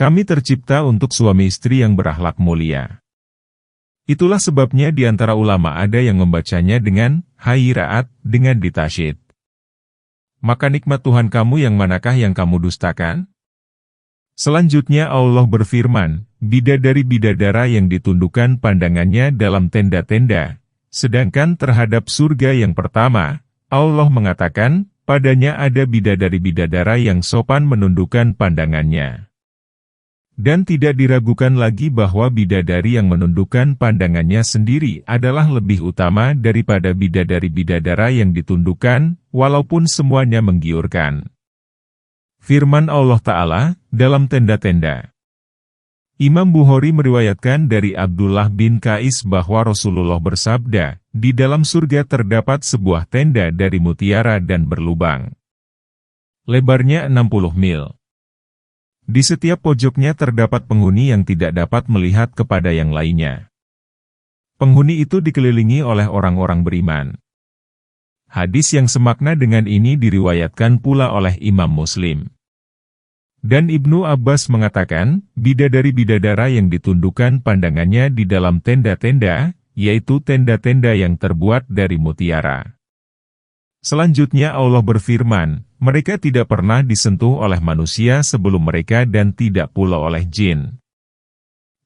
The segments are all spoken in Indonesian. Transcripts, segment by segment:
Kami tercipta untuk suami istri yang berakhlak mulia. Itulah sebabnya di antara ulama ada yang membacanya dengan hairaat dengan ditasyid. Maka nikmat Tuhan kamu yang manakah yang kamu dustakan? Selanjutnya Allah berfirman, bidadari-bidadara yang ditundukkan pandangannya dalam tenda-tenda, sedangkan terhadap surga yang pertama, Allah mengatakan, padanya ada bidadari-bidadara yang sopan menundukkan pandangannya. Dan tidak diragukan lagi bahwa bidadari yang menundukkan pandangannya sendiri adalah lebih utama daripada bidadari-bidadara yang ditundukkan, walaupun semuanya menggiurkan. Firman Allah Ta'ala, dalam tenda-tenda. Imam Bukhari meriwayatkan dari Abdullah bin Qais bahwa Rasulullah bersabda, di dalam surga terdapat sebuah tenda dari mutiara dan berlubang. Lebarnya 60 mil. Di setiap pojoknya terdapat penghuni yang tidak dapat melihat kepada yang lainnya. Penghuni itu dikelilingi oleh orang-orang beriman. Hadis yang semakna dengan ini diriwayatkan pula oleh Imam Muslim. Dan Ibnu Abbas mengatakan, bidadari-bidadara yang ditundukkan pandangannya di dalam tenda-tenda, yaitu tenda-tenda yang terbuat dari mutiara. Selanjutnya Allah berfirman, mereka tidak pernah disentuh oleh manusia sebelum mereka dan tidak pula oleh jin.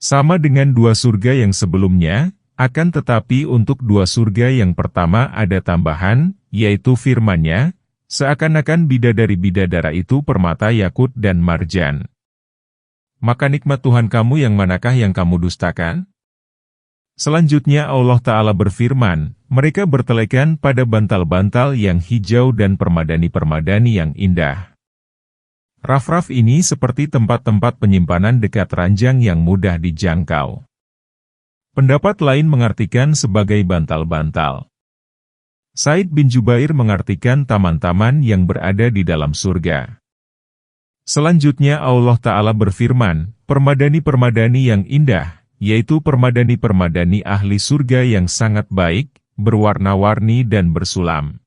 Sama dengan dua surga yang sebelumnya, akan tetapi untuk dua surga yang pertama ada tambahan, yaitu firman-Nya, seakan-akan bidadari-bidadara itu permata yakut dan marjan. Maka nikmat Tuhan kamu yang manakah yang kamu dustakan? Selanjutnya Allah Ta'ala berfirman, mereka bertelekan pada bantal-bantal yang hijau dan permadani-permadani yang indah. Raf-raf ini seperti tempat-tempat penyimpanan dekat ranjang yang mudah dijangkau. Pendapat lain mengartikan sebagai bantal-bantal. Said bin Jubair mengartikan taman-taman yang berada di dalam surga. Selanjutnya Allah Ta'ala berfirman, permadani-permadani yang indah, yaitu permadani-permadani ahli surga yang sangat baik, berwarna-warni dan bersulam.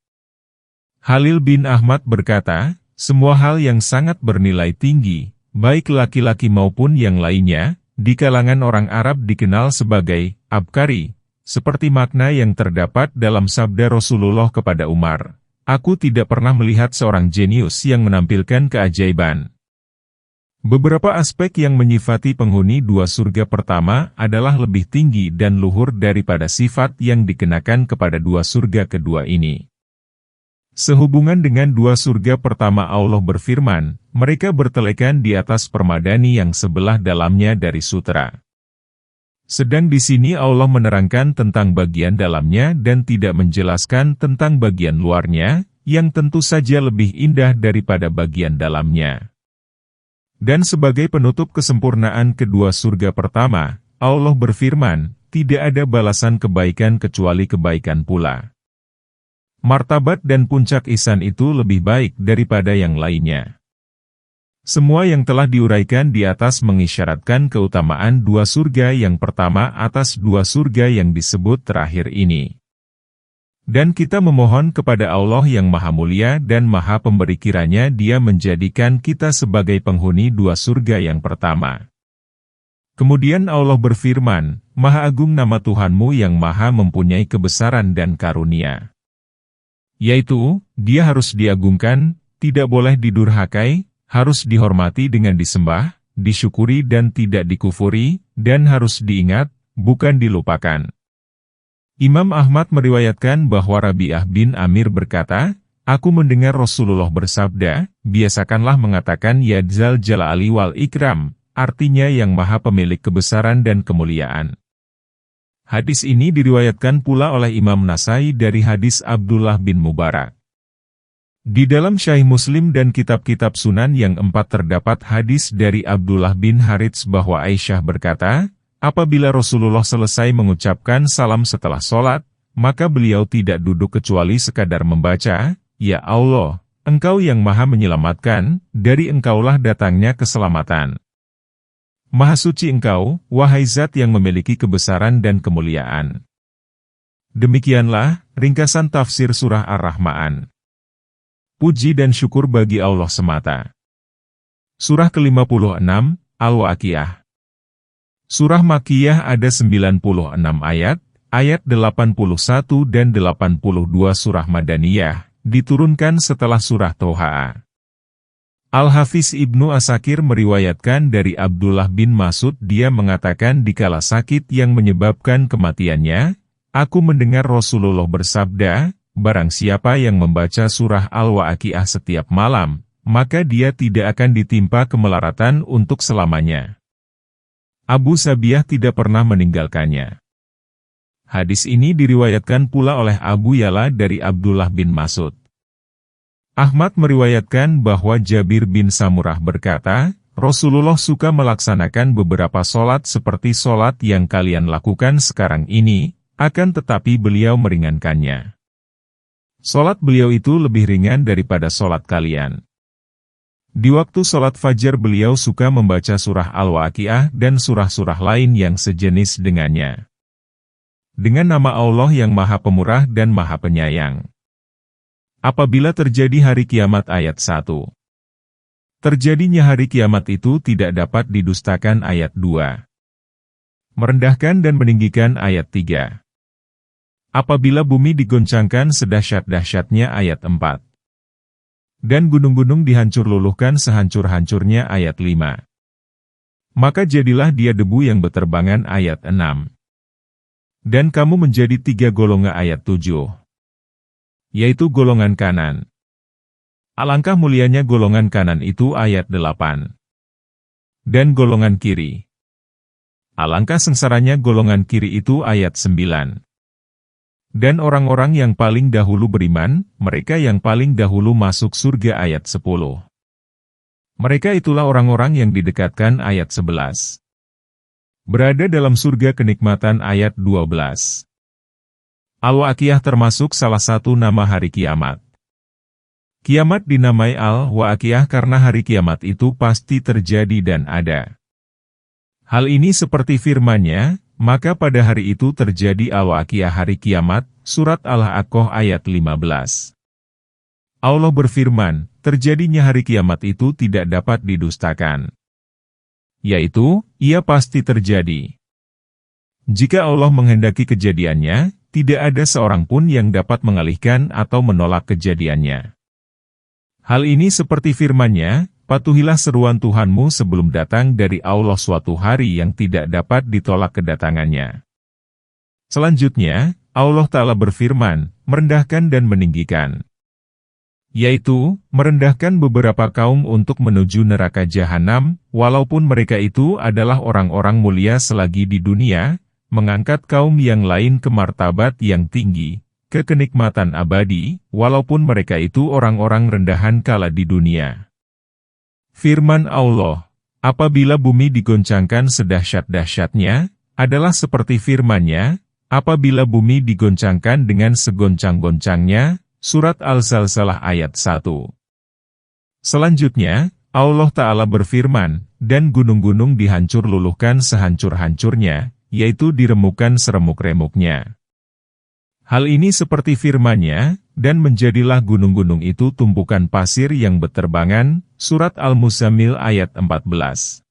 Halil bin Ahmad berkata, semua hal yang sangat bernilai tinggi, baik laki-laki maupun yang lainnya, di kalangan orang Arab dikenal sebagai abkari, seperti makna yang terdapat dalam sabda Rasulullah kepada Umar, aku tidak pernah melihat seorang jenius yang menampilkan keajaiban. Beberapa aspek yang menyifati penghuni dua surga pertama adalah lebih tinggi dan luhur daripada sifat yang dikenakan kepada dua surga kedua ini. Sehubungan dengan dua surga pertama Allah berfirman, mereka bertelekan di atas permadani yang sebelah dalamnya dari sutera. Sedang di sini Allah menerangkan tentang bagian dalamnya dan tidak menjelaskan tentang bagian luarnya, yang tentu saja lebih indah daripada bagian dalamnya. Dan sebagai penutup kesempurnaan kedua surga pertama, Allah berfirman, tidak ada balasan kebaikan kecuali kebaikan pula. Martabat dan puncak ihsan itu lebih baik daripada yang lainnya. Semua yang telah diuraikan di atas mengisyaratkan keutamaan dua surga yang pertama atas dua surga yang disebut terakhir ini. Dan kita memohon kepada Allah yang Maha Mulia dan Maha Pemberi kiranya Dia menjadikan kita sebagai penghuni dua surga yang pertama. Kemudian Allah berfirman, Maha Agung nama Tuhanmu yang Maha mempunyai kebesaran dan karunia. Yaitu, Dia harus diagungkan, tidak boleh didurhakai, harus dihormati dengan disembah, disyukuri dan tidak dikufuri, dan harus diingat, bukan dilupakan. Imam Ahmad meriwayatkan bahwa Rabi'ah bin Amir berkata, aku mendengar Rasulullah bersabda, biasakanlah mengatakan Ya Dzal Jalali wal Ikram, artinya yang Maha Pemilik kebesaran dan kemuliaan. Hadis ini diriwayatkan pula oleh Imam Nasai dari hadis Abdullah bin Mubarak. Di dalam Sahih Muslim dan kitab-kitab Sunan yang 4 terdapat hadis dari Abdullah bin Harits bahwa Aisyah berkata, apabila Rasulullah selesai mengucapkan salam setelah sholat, maka beliau tidak duduk kecuali sekadar membaca, Ya Allah, Engkau yang Maha menyelamatkan, dari Engkaulah datangnya keselamatan. Maha suci Engkau, wahai Zat yang memiliki kebesaran dan kemuliaan. Demikianlah, ringkasan tafsir surah Ar-Rahman. Puji dan syukur bagi Allah semata. Surah ke-56, Al-Waqiah. Surah Makkiyah ada 96 ayat, ayat 81 dan 82. Surah Madaniyah, diturunkan setelah surah Toha. Al-Hafiz Ibnu Asakir meriwayatkan dari Abdullah bin Mas'ud, dia mengatakan dikala sakit yang menyebabkan kematiannya, aku mendengar Rasulullah bersabda, barang siapa yang membaca surah Al-Waqiah setiap malam, maka dia tidak akan ditimpa kemelaratan untuk selamanya. Abu Sabiyah tidak pernah meninggalkannya. Hadis ini diriwayatkan pula oleh Abu Ya'la dari Abdullah bin Mas'ud. Ahmad meriwayatkan bahwa Jabir bin Samurah berkata, Rasulullah suka melaksanakan beberapa solat seperti solat yang kalian lakukan sekarang ini, akan tetapi beliau meringankannya. Solat beliau itu lebih ringan daripada solat kalian. Di waktu solat fajar beliau suka membaca surah Al-Waqiah dan surah-surah lain yang sejenis dengannya. Dengan nama Allah yang Maha Pemurah dan Maha Penyayang. Apabila terjadi hari kiamat ayat 1. Terjadinya hari kiamat itu tidak dapat didustakan ayat 2. Merendahkan dan meninggikan ayat 3. Apabila bumi digoncangkan sedahsyat-dahsyatnya ayat 4. Dan gunung-gunung dihancur luluhkan sehancur-hancurnya ayat 5. Maka jadilah dia debu yang beterbangan ayat 6. Dan kamu menjadi 3 golongan ayat 7. Yaitu golongan kanan. Alangkah mulianya golongan kanan itu ayat 8. Dan golongan kiri. Alangkah sengsaranya golongan kiri itu ayat 9. Dan orang-orang yang paling dahulu beriman, mereka yang paling dahulu masuk surga ayat 10. Mereka itulah orang-orang yang didekatkan ayat 11. Berada dalam surga kenikmatan ayat 12. Al-Waqiah termasuk salah satu nama hari kiamat. Kiamat dinamai Al-Waqiah karena hari kiamat itu pasti terjadi dan ada. Hal ini seperti firman-Nya, maka pada hari itu terjadi Al-Waqiah hari kiamat, surat Al-Haqqah ayat 15. Allah berfirman, terjadinya hari kiamat itu tidak dapat didustakan. Yaitu, ia pasti terjadi. Jika Allah menghendaki kejadiannya, tidak ada seorang pun yang dapat mengalihkan atau menolak kejadiannya. Hal ini seperti firman-Nya, patuhilah seruan Tuhanmu sebelum datang dari Allah suatu hari yang tidak dapat ditolak kedatangannya. Selanjutnya, Allah Ta'ala berfirman, merendahkan dan meninggikan. Yaitu, merendahkan beberapa kaum untuk menuju neraka jahanam, walaupun mereka itu adalah orang-orang mulia selagi di dunia, mengangkat kaum yang lain ke martabat yang tinggi, ke kenikmatan abadi, walaupun mereka itu orang-orang rendahan kala di dunia. Firman Allah, apabila bumi digoncangkan sedahsyat-dahsyatnya, adalah seperti firman-Nya, apabila bumi digoncangkan dengan segoncang-goncangnya, surat Al-Zalzalah ayat 1. Selanjutnya, Allah Ta'ala berfirman, dan gunung-gunung dihancur luluhkan sehancur-hancurnya, yaitu diremukkan seremuk-remuknya. Hal ini seperti firman-Nya, dan menjadilah gunung-gunung itu tumpukan pasir yang beterbangan, surat Al-Muzammil ayat 14.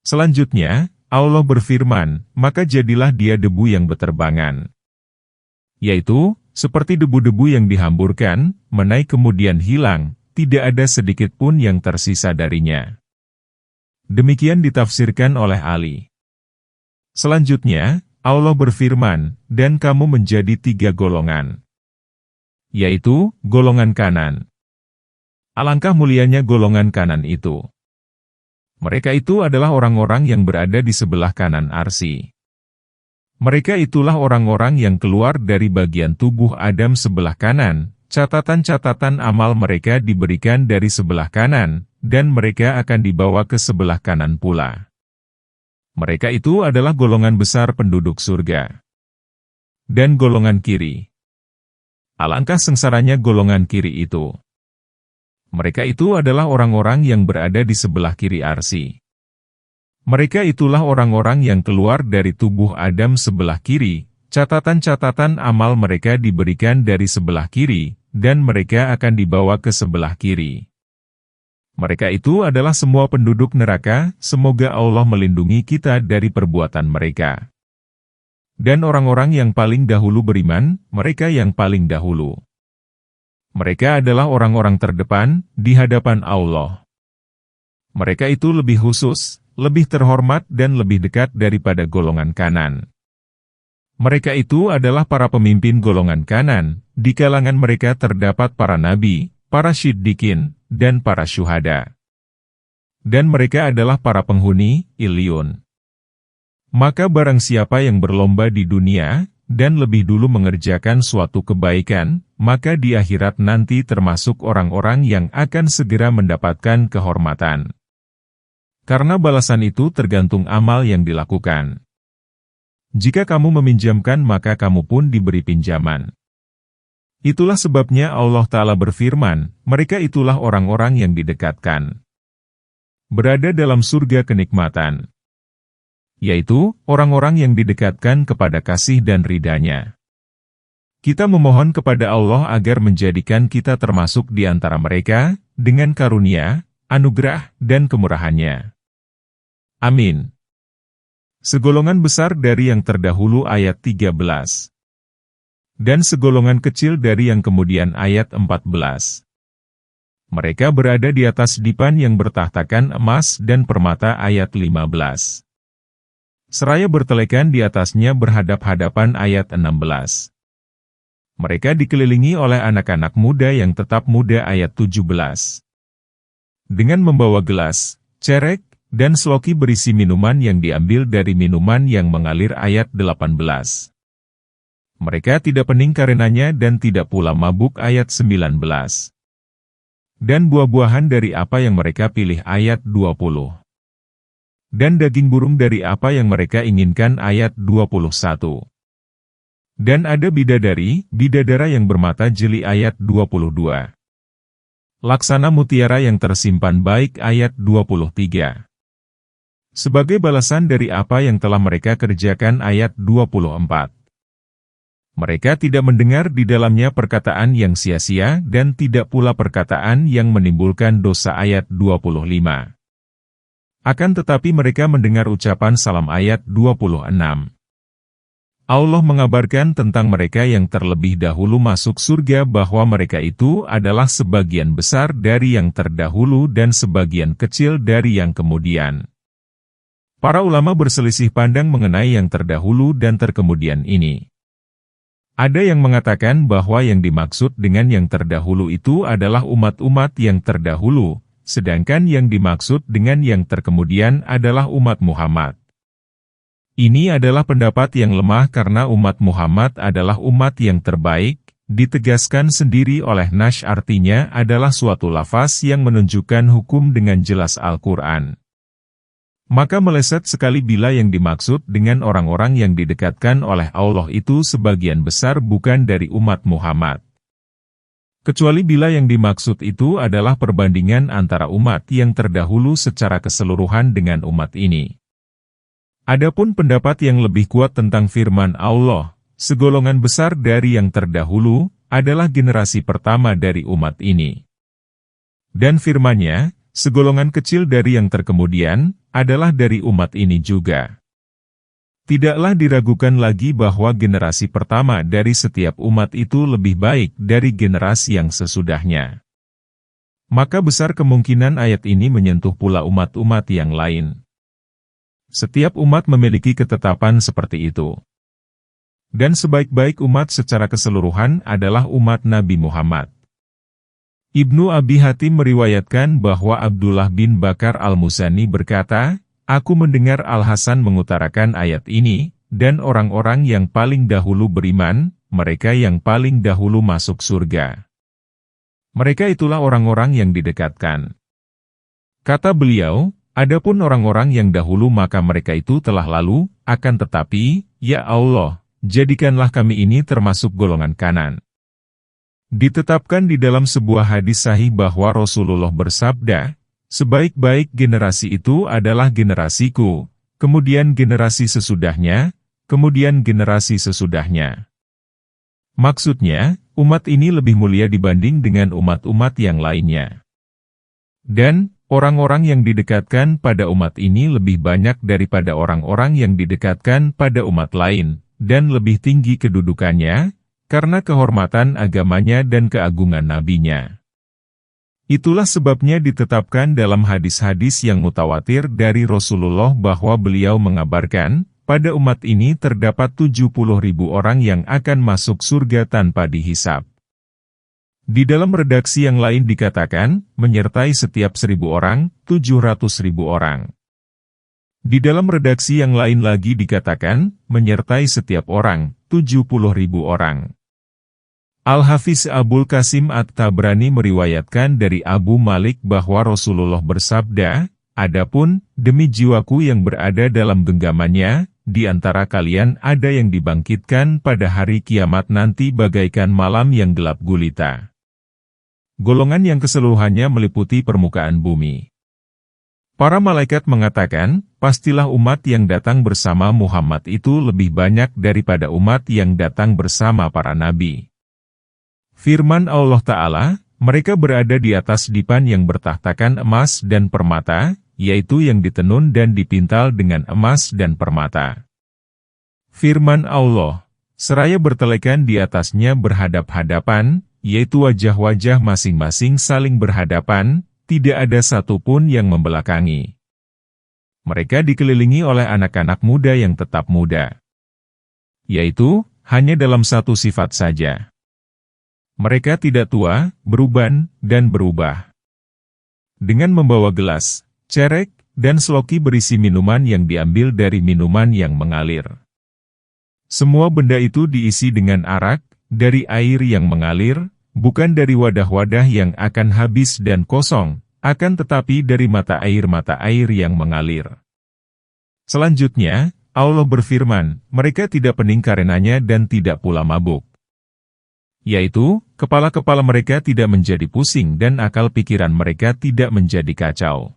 Selanjutnya, Allah berfirman, maka jadilah dia debu yang beterbangan. Yaitu, seperti debu-debu yang dihamburkan, menaik kemudian hilang, tidak ada sedikit pun yang tersisa darinya. Demikian ditafsirkan oleh Ali. Selanjutnya, Allah berfirman, dan kamu menjadi 3 golongan. Yaitu, golongan kanan. Alangkah mulianya golongan kanan itu. Mereka itu adalah orang-orang yang berada di sebelah kanan arsy. Mereka itulah orang-orang yang keluar dari bagian tubuh Adam sebelah kanan, catatan-catatan amal mereka diberikan dari sebelah kanan, dan mereka akan dibawa ke sebelah kanan pula. Mereka itu adalah golongan besar penduduk surga. Dan golongan kiri. Alangkah sengsaranya golongan kiri itu. Mereka itu adalah orang-orang yang berada di sebelah kiri arsy. Mereka itulah orang-orang yang keluar dari tubuh Adam sebelah kiri, catatan-catatan amal mereka diberikan dari sebelah kiri, dan mereka akan dibawa ke sebelah kiri. Mereka itu adalah semua penduduk neraka, semoga Allah melindungi kita dari perbuatan mereka. Dan orang-orang yang paling dahulu beriman, mereka yang paling dahulu. Mereka adalah orang-orang terdepan, di hadapan Allah. Mereka itu lebih khusus, lebih terhormat dan lebih dekat daripada golongan kanan. Mereka itu adalah para pemimpin golongan kanan, di kalangan mereka terdapat para nabi, para syiddiqin, dan para syuhada. Dan mereka adalah para penghuni, Ilyun. Maka barang siapa yang berlomba di dunia, dan lebih dulu mengerjakan suatu kebaikan, maka di akhirat nanti termasuk orang-orang yang akan segera mendapatkan kehormatan. Karena balasan itu tergantung amal yang dilakukan. Jika kamu meminjamkan maka kamu pun diberi pinjaman. Itulah sebabnya Allah Ta'ala berfirman, mereka itulah orang-orang yang didekatkan. Berada dalam surga kenikmatan. Yaitu, orang-orang yang didekatkan kepada kasih dan ridha-Nya. Kita memohon kepada Allah agar menjadikan kita termasuk di antara mereka, dengan karunia, anugerah, dan kemurahan-Nya. Amin. Segolongan besar dari yang terdahulu ayat 13. Dan segolongan kecil dari yang kemudian ayat 14. Mereka berada di atas dipan yang bertahtakan emas dan permata ayat 15. Seraya bertelekan di atasnya berhadap-hadapan ayat 16. Mereka dikelilingi oleh anak-anak muda yang tetap muda ayat 17. Dengan membawa gelas, cerek, dan seloki berisi minuman yang diambil dari minuman yang mengalir ayat 18. Mereka tidak pening karenanya dan tidak pula mabuk ayat 19. Dan buah-buahan dari apa yang mereka pilih ayat 20. Dan daging burung dari apa yang mereka inginkan ayat 21. Dan ada bidadari, bidadara yang bermata jeli ayat 22. Laksana mutiara yang tersimpan baik ayat 23. Sebagai balasan dari apa yang telah mereka kerjakan ayat 24. Mereka tidak mendengar di dalamnya perkataan yang sia-sia dan tidak pula perkataan yang menimbulkan dosa ayat 25. Akan tetapi mereka mendengar ucapan salam ayat 26. Allah mengabarkan tentang mereka yang terlebih dahulu masuk surga bahwa mereka itu adalah sebagian besar dari yang terdahulu dan sebagian kecil dari yang kemudian. Para ulama berselisih pandang mengenai yang terdahulu dan terkemudian ini. Ada yang mengatakan bahwa yang dimaksud dengan yang terdahulu itu adalah umat-umat yang terdahulu, sedangkan yang dimaksud dengan yang terkemudian adalah umat Muhammad. Ini adalah pendapat yang lemah karena umat Muhammad adalah umat yang terbaik, ditegaskan sendiri oleh Nash artinya adalah suatu lafaz yang menunjukkan hukum dengan jelas Al-Quran. Maka meleset sekali bila yang dimaksud dengan orang-orang yang didekatkan oleh Allah itu sebagian besar bukan dari umat Muhammad. Kecuali bila yang dimaksud itu adalah perbandingan antara umat yang terdahulu secara keseluruhan dengan umat ini. Adapun pendapat yang lebih kuat tentang firman Allah, segolongan besar dari yang terdahulu, adalah generasi pertama dari umat ini. Dan firman-Nya, segolongan kecil dari yang terkemudian, adalah dari umat ini juga. Tidaklah diragukan lagi bahwa generasi pertama dari setiap umat itu lebih baik dari generasi yang sesudahnya. Maka besar kemungkinan ayat ini menyentuh pula umat-umat yang lain. Setiap umat memiliki ketetapan seperti itu. Dan sebaik-baik umat secara keseluruhan adalah umat Nabi Muhammad. Ibnu Abi Hatim meriwayatkan bahwa Abdullah bin Bakar al-Muzani berkata, "Aku mendengar Al-Hasan mengutarakan ayat ini, dan orang-orang yang paling dahulu beriman, mereka yang paling dahulu masuk surga. Mereka itulah orang-orang yang didekatkan." Kata beliau, adapun orang-orang yang dahulu maka mereka itu telah lalu, akan tetapi, ya Allah, jadikanlah kami ini termasuk golongan kanan. Ditetapkan di dalam sebuah hadis sahih bahwa Rasulullah bersabda, sebaik-baik generasi itu adalah generasiku, kemudian generasi sesudahnya, kemudian generasi sesudahnya. Maksudnya, umat ini lebih mulia dibanding dengan umat-umat yang lainnya. Dan orang-orang yang didekatkan pada umat ini lebih banyak daripada orang-orang yang didekatkan pada umat lain, dan lebih tinggi kedudukannya, karena kehormatan agamanya dan keagungan nabinya. Itulah sebabnya ditetapkan dalam hadis-hadis yang mutawatir dari Rasulullah bahwa beliau mengabarkan, pada umat ini terdapat 70.000 orang yang akan masuk surga tanpa dihisab. Di dalam redaksi yang lain dikatakan, menyertai setiap 1.000 orang, 700.000 orang. Di dalam redaksi yang lain lagi dikatakan, menyertai setiap orang, 70.000 orang. Al-Hafiz Abul Qasim At-Tabrani meriwayatkan dari Abu Malik bahwa Rasulullah bersabda, "Adapun, demi jiwaku yang berada dalam genggamannya, di antara kalian ada yang dibangkitkan pada hari kiamat nanti bagaikan malam yang gelap gulita." Golongan yang keseluruhannya meliputi permukaan bumi. Para malaikat mengatakan, pastilah umat yang datang bersama Muhammad itu lebih banyak daripada umat yang datang bersama para nabi. Firman Allah Ta'ala, mereka berada di atas dipan yang bertahtakan emas dan permata, yaitu yang ditenun dan dipintal dengan emas dan permata. Firman Allah, seraya bertelekan di atasnya berhadap-hadapan, yaitu wajah-wajah masing-masing saling berhadapan, tidak ada satupun yang membelakangi. Mereka dikelilingi oleh anak-anak muda yang tetap muda. Yaitu, hanya dalam satu sifat saja. Mereka tidak tua, beruban, dan berubah. Dengan membawa gelas, cerek, dan seloki berisi minuman yang diambil dari minuman yang mengalir. Semua benda itu diisi dengan arak, dari air yang mengalir, bukan dari wadah-wadah yang akan habis dan kosong, akan tetapi dari mata air yang mengalir. Selanjutnya, Allah berfirman, mereka tidak pening karenanya dan tidak pula mabuk. Yaitu, kepala-kepala mereka tidak menjadi pusing dan akal pikiran mereka tidak menjadi kacau.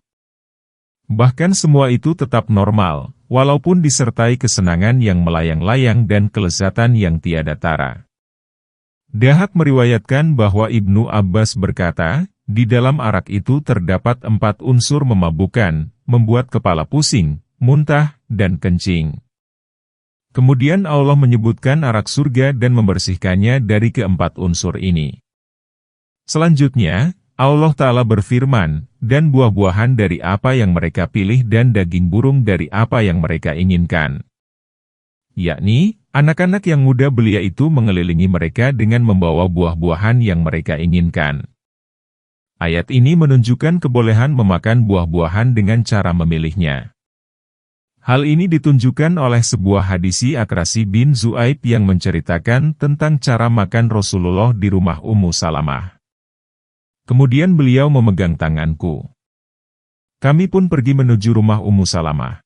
Bahkan semua itu tetap normal, walaupun disertai kesenangan yang melayang-layang dan kelezatan yang tiada tara. Dahak meriwayatkan bahwa Ibnu Abbas berkata, di dalam arak itu terdapat 4 unsur memabukkan, membuat kepala pusing, muntah, dan kencing. Kemudian Allah menyebutkan arak surga dan membersihkannya dari keempat unsur ini. Selanjutnya, Allah Ta'ala berfirman, dan buah-buahan dari apa yang mereka pilih dan daging burung dari apa yang mereka inginkan. Yakni, anak-anak yang muda belia itu mengelilingi mereka dengan membawa buah-buahan yang mereka inginkan. Ayat ini menunjukkan kebolehan memakan buah-buahan dengan cara memilihnya. Hal ini ditunjukkan oleh sebuah hadisi Akrasi bin Zu'aib yang menceritakan tentang cara makan Rasulullah di rumah Ummu Salamah. Kemudian beliau memegang tanganku. Kami pun pergi menuju rumah Ummu Salamah.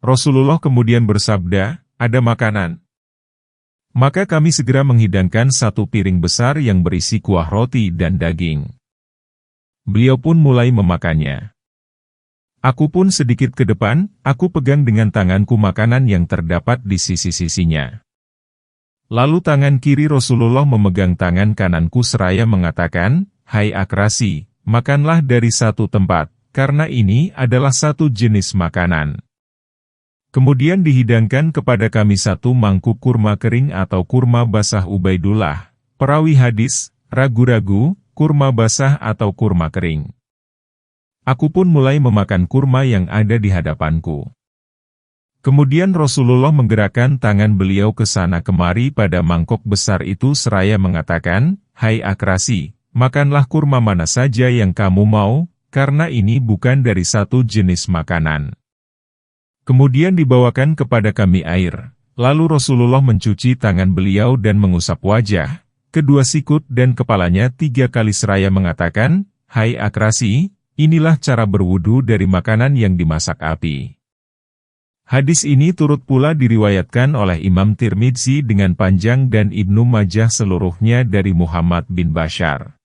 Rasulullah kemudian bersabda, ada makanan. Maka kami segera menghidangkan 1 piring besar yang berisi kuah roti dan daging. Beliau pun mulai memakannya. Aku pun sedikit ke depan, aku pegang dengan tanganku makanan yang terdapat di sisi-sisinya. Lalu tangan kiri Rasulullah memegang tangan kananku seraya mengatakan, hai Akrasi, makanlah dari 1 tempat, karena ini adalah 1 jenis makanan. Kemudian dihidangkan kepada kami 1 mangkuk kurma kering atau kurma basah Ubaidullah. Perawi hadis, ragu-ragu, kurma basah atau kurma kering. Aku pun mulai memakan kurma yang ada di hadapanku. Kemudian Rasulullah menggerakkan tangan beliau ke sana kemari pada mangkok besar itu seraya mengatakan, hai Akrasi, makanlah kurma mana saja yang kamu mau, karena ini bukan dari 1 jenis makanan. Kemudian dibawakan kepada kami air, lalu Rasulullah mencuci tangan beliau dan mengusap wajah, kedua sikut dan kepalanya 3 kali seraya mengatakan, hai Akrasi, inilah cara berwudu dari makanan yang dimasak api. Hadis ini turut pula diriwayatkan oleh Imam Tirmidzi dengan panjang dan Ibnu Majah seluruhnya dari Muhammad bin Bashar.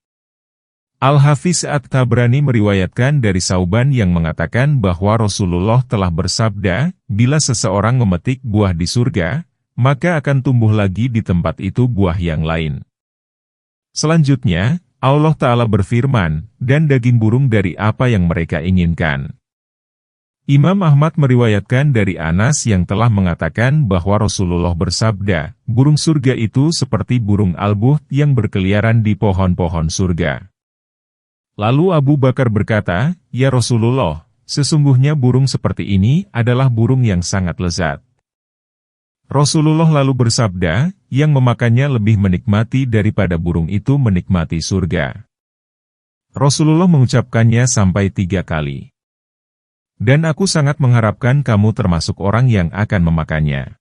Al-Hafiz At-Tabrani meriwayatkan dari Sauban yang mengatakan bahwa Rasulullah telah bersabda, bila seseorang memetik buah di surga, maka akan tumbuh lagi di tempat itu buah yang lain. Selanjutnya, Allah Ta'ala berfirman, dan daging burung dari apa yang mereka inginkan. Imam Ahmad meriwayatkan dari Anas yang telah mengatakan bahwa Rasulullah bersabda, burung surga itu seperti burung albuh yang berkeliaran di pohon-pohon surga. Lalu Abu Bakar berkata, "Ya Rasulullah, sesungguhnya burung seperti ini adalah burung yang sangat lezat." Rasulullah lalu bersabda, yang memakannya lebih menikmati daripada burung itu menikmati surga. Rasulullah mengucapkannya sampai 3 kali. Dan aku sangat mengharapkan kamu termasuk orang yang akan memakannya.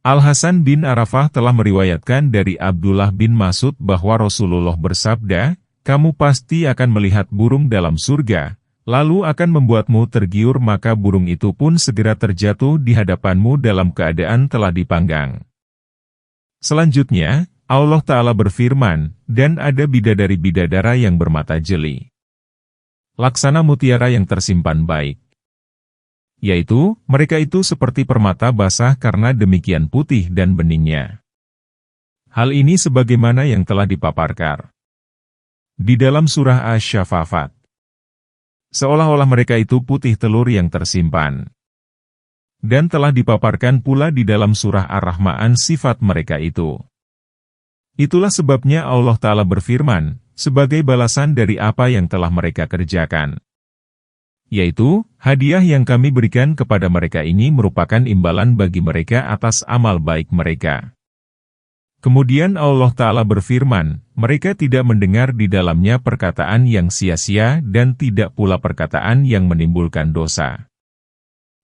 Al-Hasan bin Arafah telah meriwayatkan dari Abdullah bin Mas'ud bahwa Rasulullah bersabda, kamu pasti akan melihat burung dalam surga, lalu akan membuatmu tergiur maka burung itu pun segera terjatuh di hadapanmu dalam keadaan telah dipanggang. Selanjutnya, Allah Ta'ala berfirman, dan ada bidadari-bidadara yang bermata jeli. Laksana mutiara yang tersimpan baik. Yaitu, mereka itu seperti permata basah karena demikian putih dan beningnya. Hal ini sebagaimana yang telah dipaparkan di dalam surah Asy-Syafafat. Seolah-olah mereka itu putih telur yang tersimpan. Dan telah dipaparkan pula di dalam surah Ar-Rahman sifat mereka itu. Itulah sebabnya Allah Ta'ala berfirman, sebagai balasan dari apa yang telah mereka kerjakan. Yaitu, hadiah yang kami berikan kepada mereka ini merupakan imbalan bagi mereka atas amal baik mereka. Kemudian Allah Ta'ala berfirman, mereka tidak mendengar di dalamnya perkataan yang sia-sia dan tidak pula perkataan yang menimbulkan dosa.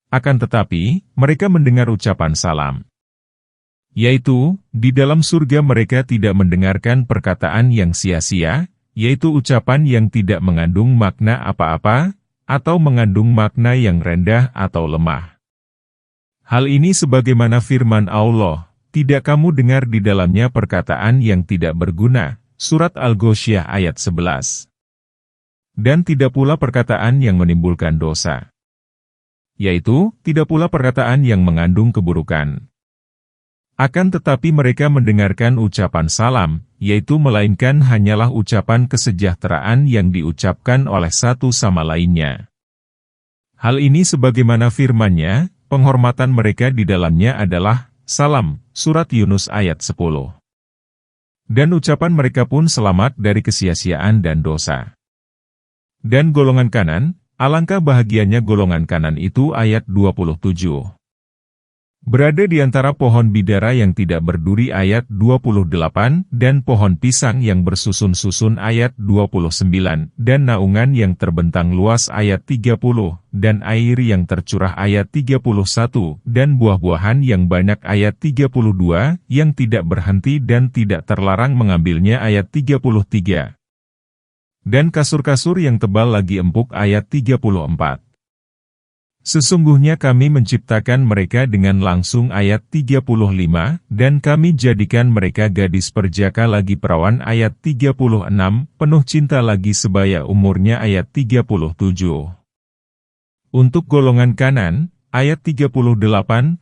Akan tetapi, mereka mendengar ucapan salam. Yaitu, di dalam surga mereka tidak mendengarkan perkataan yang sia-sia, yaitu ucapan yang tidak mengandung makna apa-apa, atau mengandung makna yang rendah atau lemah. Hal ini sebagaimana firman Allah, tidak kamu dengar di dalamnya perkataan yang tidak berguna, surat Al-Ghoshiyah ayat 11. Dan tidak pula perkataan yang menimbulkan dosa. Yaitu, tidak pula perkataan yang mengandung keburukan. Akan tetapi mereka mendengarkan ucapan salam, yaitu melainkan hanyalah ucapan kesejahteraan yang diucapkan oleh satu sama lainnya. Hal ini sebagaimana firman-Nya, penghormatan mereka di dalamnya adalah salam, surat Yunus ayat 10. Dan ucapan mereka pun selamat dari kesia-siaan dan dosa. Dan golongan kanan, alangkah bahagianya golongan kanan itu ayat 27. Berada di antara pohon bidara yang tidak berduri ayat 28 dan pohon pisang yang bersusun-susun ayat 29 dan naungan yang terbentang luas ayat 30 dan air yang tercurah ayat 31 dan buah-buahan yang banyak ayat 32 yang tidak berhenti dan tidak terlarang mengambilnya ayat 33. Dan kasur-kasur yang tebal lagi empuk ayat 34. Sesungguhnya kami menciptakan mereka dengan langsung ayat 35, dan kami jadikan mereka gadis perjaka lagi perawan ayat 36, penuh cinta lagi sebaya umurnya ayat 37. Untuk golongan kanan, ayat 38,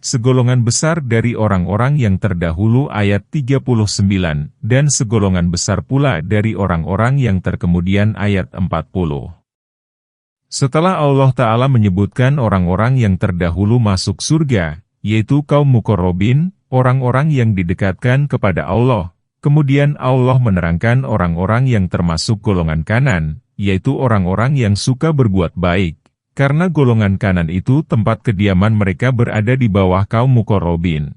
segolongan besar dari orang-orang yang terdahulu ayat 39, dan segolongan besar pula dari orang-orang yang terkemudian ayat 40. Setelah Allah Ta'ala menyebutkan orang-orang yang terdahulu masuk surga, yaitu kaum muqarrabin, orang-orang yang didekatkan kepada Allah, kemudian Allah menerangkan orang-orang yang termasuk golongan kanan, yaitu orang-orang yang suka berbuat baik, karena golongan kanan itu tempat kediaman mereka berada di bawah kaum muqarrabin.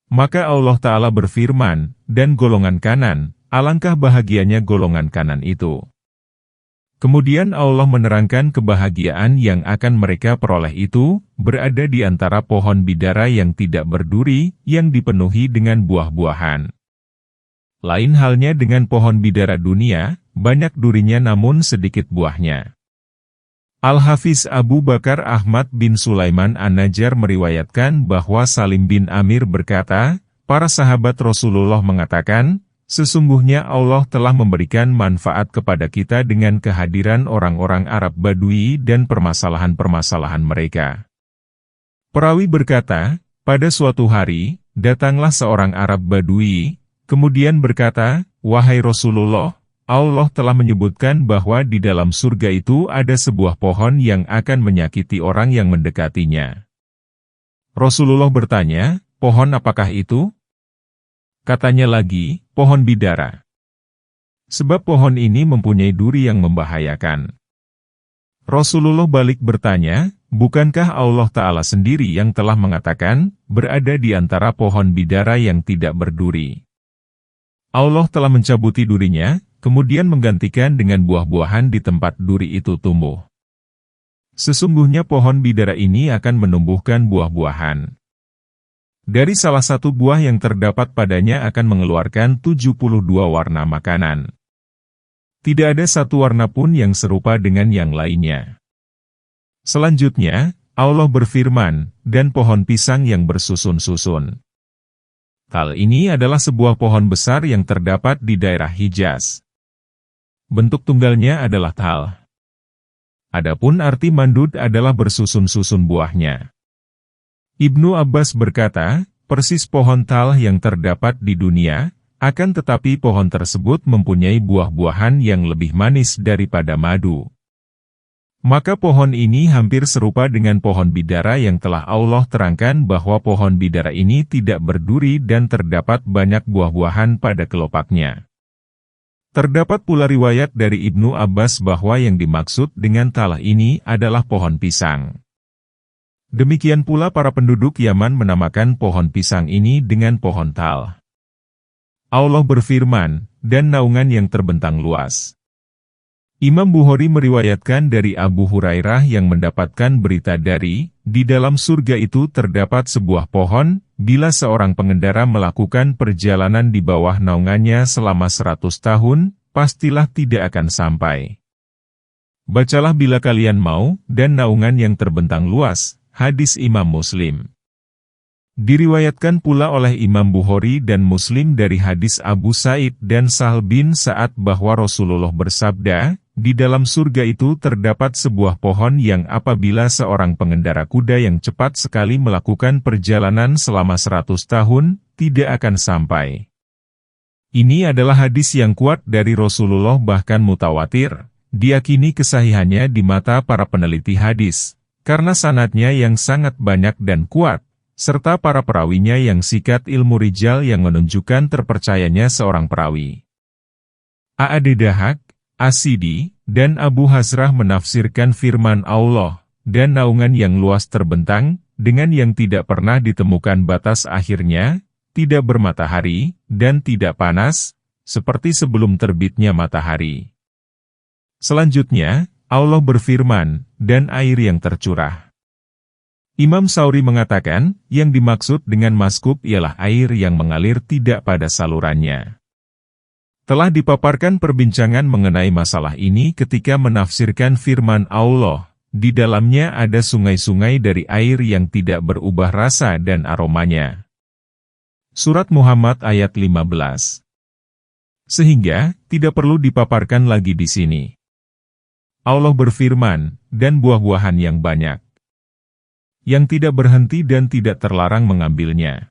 Maka Allah Ta'ala berfirman, dan golongan kanan, alangkah bahagianya golongan kanan itu. Kemudian Allah menerangkan kebahagiaan yang akan mereka peroleh itu, berada di antara pohon bidara yang tidak berduri, yang dipenuhi dengan buah-buahan. Lain halnya dengan pohon bidara dunia, banyak durinya namun sedikit buahnya. Al-Hafiz Abu Bakar Ahmad bin Sulaiman An-Najjar meriwayatkan bahwa Salim bin Amir berkata, para sahabat Rasulullah mengatakan, sesungguhnya Allah telah memberikan manfaat kepada kita dengan kehadiran orang-orang Arab Badui dan permasalahan-permasalahan mereka. Perawi berkata, pada suatu hari, datanglah seorang Arab Badui, kemudian berkata, wahai Rasulullah, Allah telah menyebutkan bahwa di dalam surga itu ada sebuah pohon yang akan menyakiti orang yang mendekatinya. Rasulullah bertanya, pohon apakah itu? Katanya lagi, pohon bidara. Sebab pohon ini mempunyai duri yang membahayakan. Rasulullah balik bertanya, bukankah Allah Ta'ala sendiri yang telah mengatakan, berada di antara pohon bidara yang tidak berduri? Allah telah mencabuti durinya, kemudian menggantikan dengan buah-buahan di tempat duri itu tumbuh. Sesungguhnya pohon bidara ini akan menumbuhkan buah-buahan. Dari salah satu buah yang terdapat padanya akan mengeluarkan 72 warna makanan. Tidak ada satu warna pun yang serupa dengan yang lainnya. Selanjutnya, Allah berfirman, dan pohon pisang yang bersusun-susun. Tal ini adalah sebuah pohon besar yang terdapat di daerah Hijaz. Bentuk tunggalnya adalah tal. Adapun arti mandud adalah bersusun-susun buahnya. Ibnu Abbas berkata, persis pohon tal yang terdapat di dunia, akan tetapi pohon tersebut mempunyai buah-buahan yang lebih manis daripada madu. Maka pohon ini hampir serupa dengan pohon bidara yang telah Allah terangkan bahwa pohon bidara ini tidak berduri dan terdapat banyak buah-buahan pada kelopaknya. Terdapat pula riwayat dari Ibnu Abbas bahwa yang dimaksud dengan talah ini adalah pohon pisang. Demikian pula para penduduk Yaman menamakan pohon pisang ini dengan pohon tal. Allah berfirman, dan naungan yang terbentang luas. Imam Bukhari meriwayatkan dari Abu Hurairah yang mendapatkan berita di dalam surga itu terdapat sebuah pohon, bila seorang pengendara melakukan perjalanan di bawah naungannya selama 100 tahun, pastilah tidak akan sampai. Bacalah bila kalian mau, dan naungan yang terbentang luas, hadis Imam Muslim. Diriwayatkan pula oleh Imam Bukhari dan Muslim dari hadis Abu Sa'id dan Sahal bin Sa'ad bahwa Rasulullah bersabda, di dalam surga itu terdapat sebuah pohon yang apabila seorang pengendara kuda yang cepat sekali melakukan perjalanan selama 100 tahun, tidak akan sampai. Ini adalah hadis yang kuat dari Rasulullah bahkan mutawatir, diakini kesahihannya di mata para peneliti hadis, karena sanadnya yang sangat banyak dan kuat, serta para perawinya yang sikat ilmu rijal yang menunjukkan terpercayanya seorang perawi. A'ad Dahak, As-Sidi, dan Abu Hasrah menafsirkan firman Allah, dan naungan yang luas terbentang, dengan yang tidak pernah ditemukan batas akhirnya, tidak bermatahari, dan tidak panas, seperti sebelum terbitnya matahari. Selanjutnya, Allah berfirman, dan air yang tercurah. Imam Sauri mengatakan, yang dimaksud dengan maskub ialah air yang mengalir tidak pada salurannya. Telah dipaparkan perbincangan mengenai masalah ini ketika menafsirkan firman Allah, di dalamnya ada sungai-sungai dari air yang tidak berubah rasa dan aromanya. Surat Muhammad ayat 15. Sehingga, tidak perlu dipaparkan lagi di sini. Allah berfirman, dan buah-buahan yang banyak, yang tidak berhenti dan tidak terlarang mengambilnya.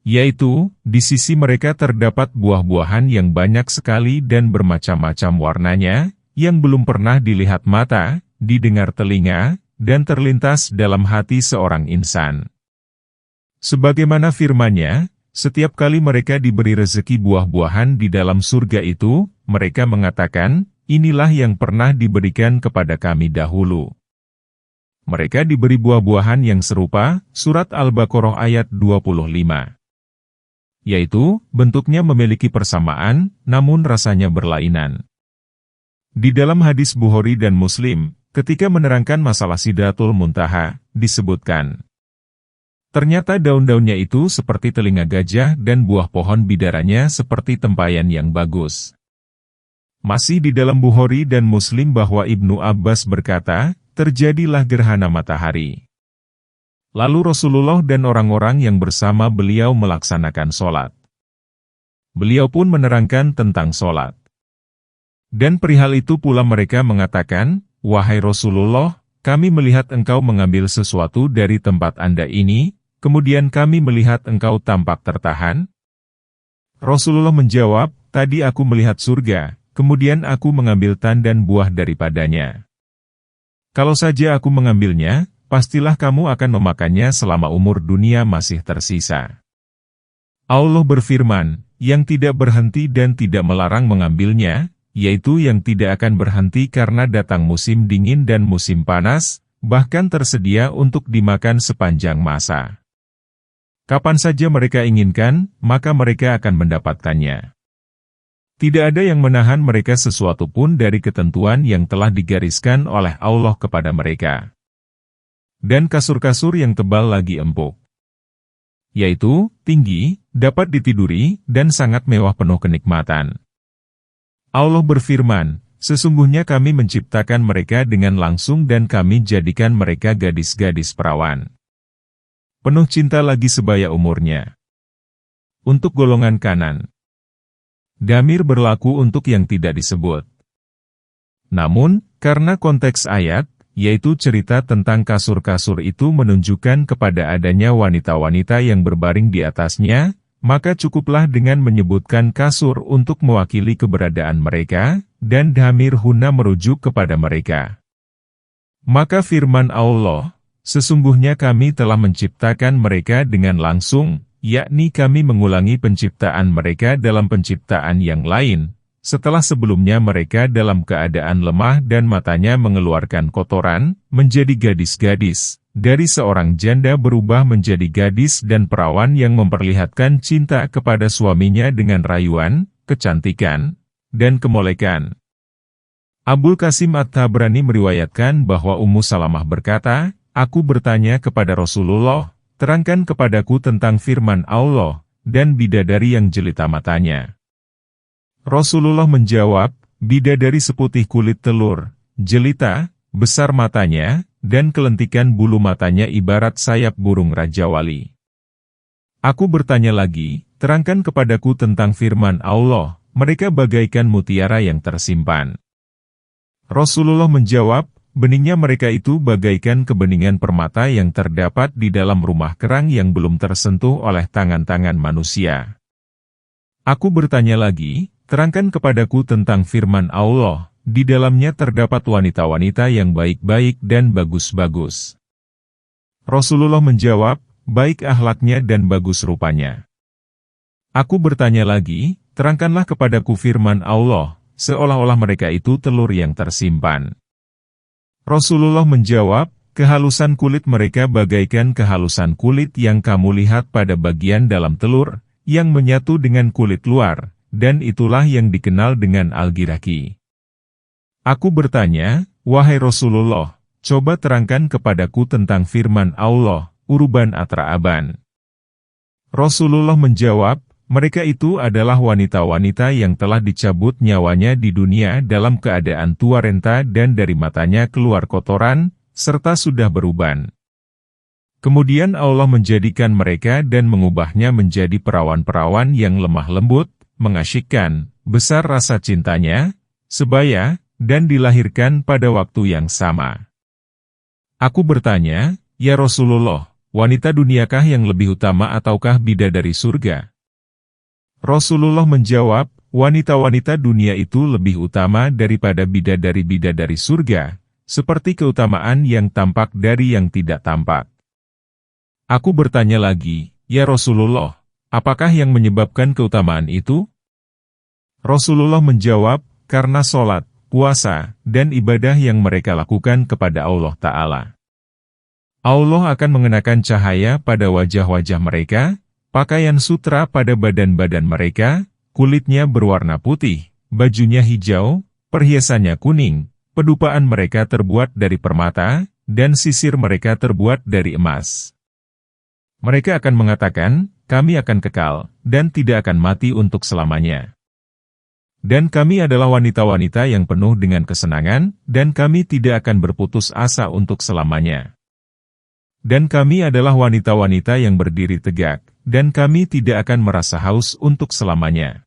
Yaitu, di sisi mereka terdapat buah-buahan yang banyak sekali dan bermacam-macam warnanya, yang belum pernah dilihat mata, didengar telinga, dan terlintas dalam hati seorang insan. Sebagaimana firman-Nya, setiap kali mereka diberi rezeki buah-buahan di dalam surga itu, mereka mengatakan, inilah yang pernah diberikan kepada kami dahulu. Mereka diberi buah-buahan yang serupa, surat Al-Baqarah ayat 25. Yaitu, bentuknya memiliki persamaan, namun rasanya berlainan. Di dalam hadis Bukhari dan Muslim, ketika menerangkan masalah Sidratul Muntaha, disebutkan, ternyata daun-daunnya itu seperti telinga gajah dan buah pohon bidaranya seperti tempayan yang bagus. Masih di dalam Bukhari dan Muslim bahwa Ibnu Abbas berkata, terjadilah gerhana matahari. Lalu Rasulullah dan orang-orang yang bersama beliau melaksanakan sholat. Beliau pun menerangkan tentang sholat. Dan perihal itu pula mereka mengatakan, wahai Rasulullah, kami melihat engkau mengambil sesuatu dari tempat Anda ini, kemudian kami melihat engkau tampak tertahan. Rasulullah menjawab, tadi aku melihat surga, kemudian aku mengambil tandan buah daripadanya. Kalau saja aku mengambilnya, pastilah kamu akan memakannya selama umur dunia masih tersisa. Allah berfirman, yang tidak berhenti dan tidak melarang mengambilnya, yaitu yang tidak akan berhenti karena datang musim dingin dan musim panas, bahkan tersedia untuk dimakan sepanjang masa. Kapan saja mereka inginkan, maka mereka akan mendapatkannya. Tidak ada yang menahan mereka sesuatu pun dari ketentuan yang telah digariskan oleh Allah kepada mereka. Dan kasur-kasur yang tebal lagi empuk, yaitu tinggi, dapat ditiduri, dan sangat mewah penuh kenikmatan. Allah berfirman, sesungguhnya kami menciptakan mereka dengan langsung dan kami jadikan mereka gadis-gadis perawan. Penuh cinta lagi sebaya umurnya. Untuk golongan kanan, dhamir berlaku untuk yang tidak disebut. Namun, karena konteks ayat, yaitu cerita tentang kasur-kasur itu menunjukkan kepada adanya wanita-wanita yang berbaring di atasnya, maka cukuplah dengan menyebutkan kasur untuk mewakili keberadaan mereka, dan dhamir huna merujuk kepada mereka. Maka firman Allah, sesungguhnya kami telah menciptakan mereka dengan langsung, yakni kami mengulangi penciptaan mereka dalam penciptaan yang lain, setelah sebelumnya mereka dalam keadaan lemah dan matanya mengeluarkan kotoran, menjadi gadis-gadis, dari seorang janda berubah menjadi gadis dan perawan yang memperlihatkan cinta kepada suaminya dengan rayuan, kecantikan, dan kemolekan. Abul Qasim At-Tabrani meriwayatkan bahwa Ummu Salamah berkata, aku bertanya kepada Rasulullah, terangkan kepadaku tentang firman Allah, dan bidadari yang jelita matanya. Rasulullah menjawab, bidadari seputih kulit telur, jelita, besar matanya, dan kelentikan bulu matanya ibarat sayap burung Raja Wali. Aku bertanya lagi, terangkan kepadaku tentang firman Allah, mereka bagaikan mutiara yang tersimpan. Rasulullah menjawab, beningnya mereka itu bagaikan kebeningan permata yang terdapat di dalam rumah kerang yang belum tersentuh oleh tangan-tangan manusia. Aku bertanya lagi, terangkan kepadaku tentang firman Allah, di dalamnya terdapat wanita-wanita yang baik-baik dan bagus-bagus. Rasulullah menjawab, baik akhlaknya dan bagus rupanya. Aku bertanya lagi, terangkanlah kepadaku firman Allah, seolah-olah mereka itu telur yang tersimpan. Rasulullah menjawab, kehalusan kulit mereka bagaikan kehalusan kulit yang kamu lihat pada bagian dalam telur, yang menyatu dengan kulit luar, dan itulah yang dikenal dengan al-ghiraki. Aku bertanya, wahai Rasulullah, coba terangkan kepadaku tentang firman Allah, Uruban Atra'aban. Rasulullah menjawab, mereka itu adalah wanita-wanita yang telah dicabut nyawanya di dunia dalam keadaan tua renta dan dari matanya keluar kotoran, serta sudah beruban. Kemudian Allah menjadikan mereka dan mengubahnya menjadi perawan-perawan yang lemah lembut, mengasyikkan, besar rasa cintanya, sebaya, dan dilahirkan pada waktu yang sama. Aku bertanya, ya Rasulullah, wanita duniakah yang lebih utama ataukah bidadari surga? Rasulullah menjawab, wanita-wanita dunia itu lebih utama daripada bidadari-bidadari surga, seperti keutamaan yang tampak dari yang tidak tampak. Aku bertanya lagi, ya Rasulullah, apakah yang menyebabkan keutamaan itu? Rasulullah menjawab, karena sholat, puasa, dan ibadah yang mereka lakukan kepada Allah Ta'ala. Allah akan mengenakan cahaya pada wajah-wajah mereka, pakaian sutra pada badan-badan mereka, kulitnya berwarna putih, bajunya hijau, perhiasannya kuning, pedupaan mereka terbuat dari permata, dan sisir mereka terbuat dari emas. Mereka akan mengatakan, kami akan kekal, dan tidak akan mati untuk selamanya. Dan kami adalah wanita-wanita yang penuh dengan kesenangan, dan kami tidak akan berputus asa untuk selamanya. Dan kami adalah wanita-wanita yang berdiri tegak, dan kami tidak akan merasa haus untuk selamanya.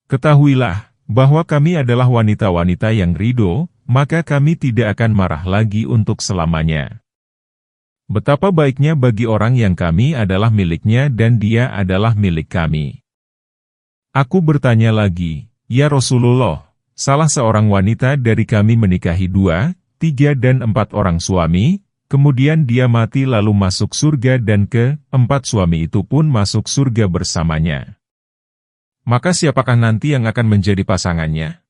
Ketahuilah, bahwa kami adalah wanita-wanita yang ridho, maka kami tidak akan marah lagi untuk selamanya. Betapa baiknya bagi orang yang kami adalah miliknya dan dia adalah milik kami. Aku bertanya lagi, ya Rasulullah, salah seorang wanita dari kami menikahi 2, 3 dan 4 orang suami, kemudian dia mati lalu masuk surga dan ke-4 suami itu pun masuk surga bersamanya. Maka siapakah nanti yang akan menjadi pasangannya?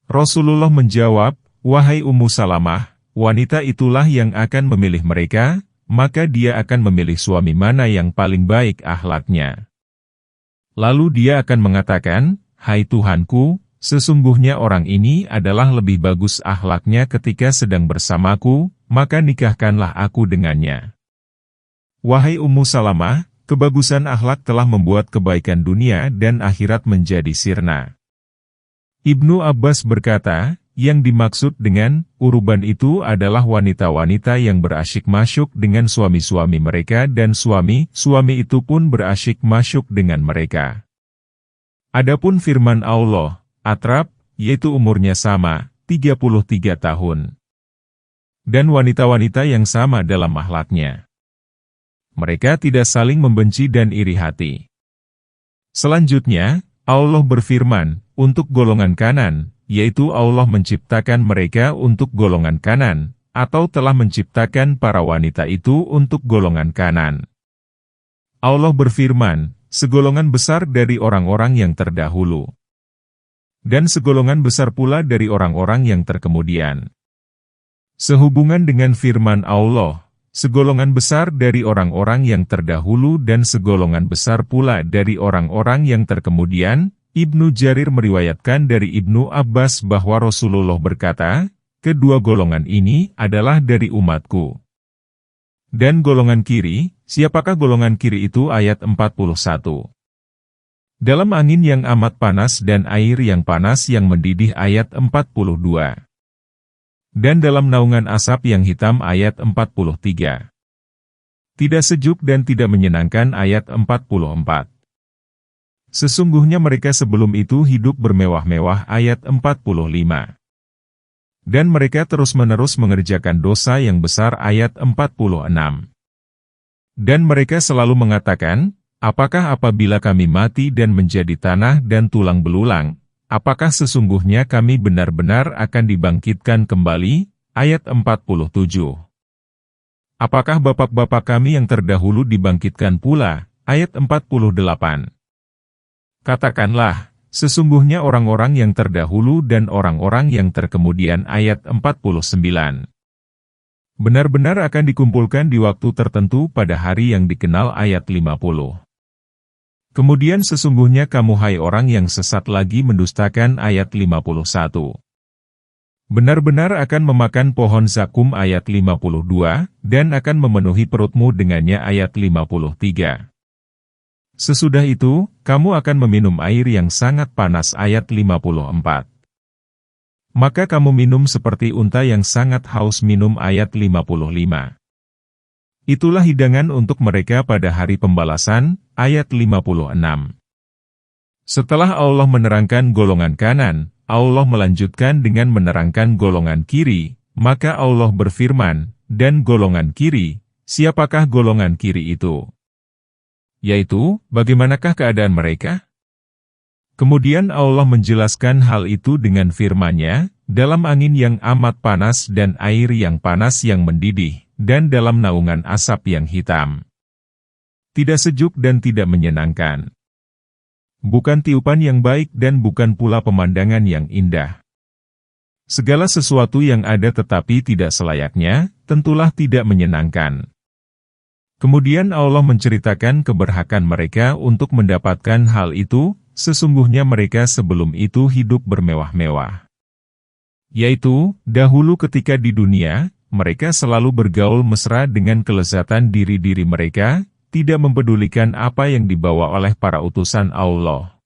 Rasulullah menjawab, "Wahai Ummu Salamah, wanita itulah yang akan memilih mereka, maka dia akan memilih suami mana yang paling baik akhlaknya." Lalu dia akan mengatakan, "Hai Tuhanku, sesungguhnya orang ini adalah lebih bagus akhlaknya ketika sedang bersamaku, maka nikahkanlah aku dengannya." Wahai Ummu Salamah, kebagusan akhlak telah membuat kebaikan dunia dan akhirat menjadi sirna. Ibnu Abbas berkata, yang dimaksud dengan uruban itu adalah wanita-wanita yang berasyik masyuk dengan suami-suami mereka dan suami-suami itu pun berasyik masyuk dengan mereka. Adapun firman Allah, atrab, yaitu umurnya sama, 33 tahun. Dan wanita-wanita yang sama dalam akhlaknya. Mereka tidak saling membenci dan iri hati. Selanjutnya, Allah berfirman, untuk golongan kanan, yaitu Allah menciptakan mereka untuk golongan kanan, atau telah menciptakan para wanita itu untuk golongan kanan. Allah berfirman, segolongan besar dari orang-orang yang terdahulu. Dan segolongan besar pula dari orang-orang yang terkemudian. Sehubungan dengan firman Allah, segolongan besar dari orang-orang yang terdahulu dan segolongan besar pula dari orang-orang yang terkemudian, Ibnu Jarir meriwayatkan dari Ibnu Abbas bahwa Rasulullah berkata, kedua golongan ini adalah dari umatku. Dan golongan kiri, siapakah golongan kiri itu? Ayat 41. Dalam angin yang amat panas dan air yang panas yang mendidih ayat 42. Dan dalam naungan asap yang hitam ayat 43. Tidak sejuk dan tidak menyenangkan ayat 44. Sesungguhnya mereka sebelum itu hidup bermewah-mewah ayat 45. Dan mereka terus-menerus mengerjakan dosa yang besar ayat 46. Dan mereka selalu mengatakan, apakah apabila kami mati dan menjadi tanah dan tulang belulang, apakah sesungguhnya kami benar-benar akan dibangkitkan kembali? Ayat 47. Apakah bapak-bapak kami yang terdahulu dibangkitkan pula? Ayat 48. Katakanlah, sesungguhnya orang-orang yang terdahulu dan orang-orang yang terkemudian ayat 49. Benar-benar akan dikumpulkan di waktu tertentu pada hari yang dikenal ayat 50. Kemudian sesungguhnya kamu hai orang yang sesat lagi mendustakan ayat 51. Benar-benar akan memakan pohon zakum ayat 52, dan akan memenuhi perutmu dengannya ayat 53. Sesudah itu, kamu akan meminum air yang sangat panas ayat 54. Maka kamu minum seperti unta yang sangat haus minum ayat 55. Itulah hidangan untuk mereka pada hari pembalasan, ayat 56. Setelah Allah menerangkan golongan kanan, Allah melanjutkan dengan menerangkan golongan kiri, maka Allah berfirman, dan golongan kiri, siapakah golongan kiri itu? Yaitu, bagaimanakah keadaan mereka? Kemudian Allah menjelaskan hal itu dengan firman-Nya, dalam angin yang amat panas dan air yang panas yang mendidih, dan dalam naungan asap yang hitam. Tidak sejuk dan tidak menyenangkan. Bukan tiupan yang baik dan bukan pula pemandangan yang indah. Segala sesuatu yang ada tetapi tidak selayaknya, tentulah tidak menyenangkan. Kemudian Allah menceritakan keberhakan mereka untuk mendapatkan hal itu, sesungguhnya mereka sebelum itu hidup bermewah-mewah. Yaitu, dahulu ketika di dunia, mereka selalu bergaul mesra dengan kelezatan diri-diri mereka, tidak mempedulikan apa yang dibawa oleh para utusan Allah.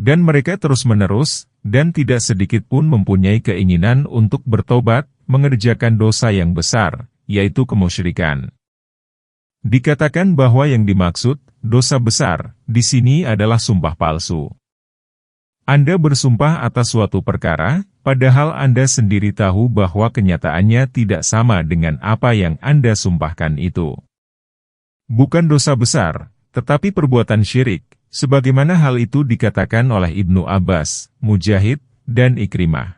Dan mereka terus-menerus, dan tidak sedikit pun mempunyai keinginan untuk bertobat, mengerjakan dosa yang besar, yaitu kemusyrikan. Dikatakan bahwa yang dimaksud, dosa besar, di sini adalah sumpah palsu. Anda bersumpah atas suatu perkara, padahal Anda sendiri tahu bahwa kenyataannya tidak sama dengan apa yang Anda sumpahkan itu. Bukan dosa besar, tetapi perbuatan syirik, sebagaimana hal itu dikatakan oleh Ibnu Abbas, Mujahid, dan Ikrimah.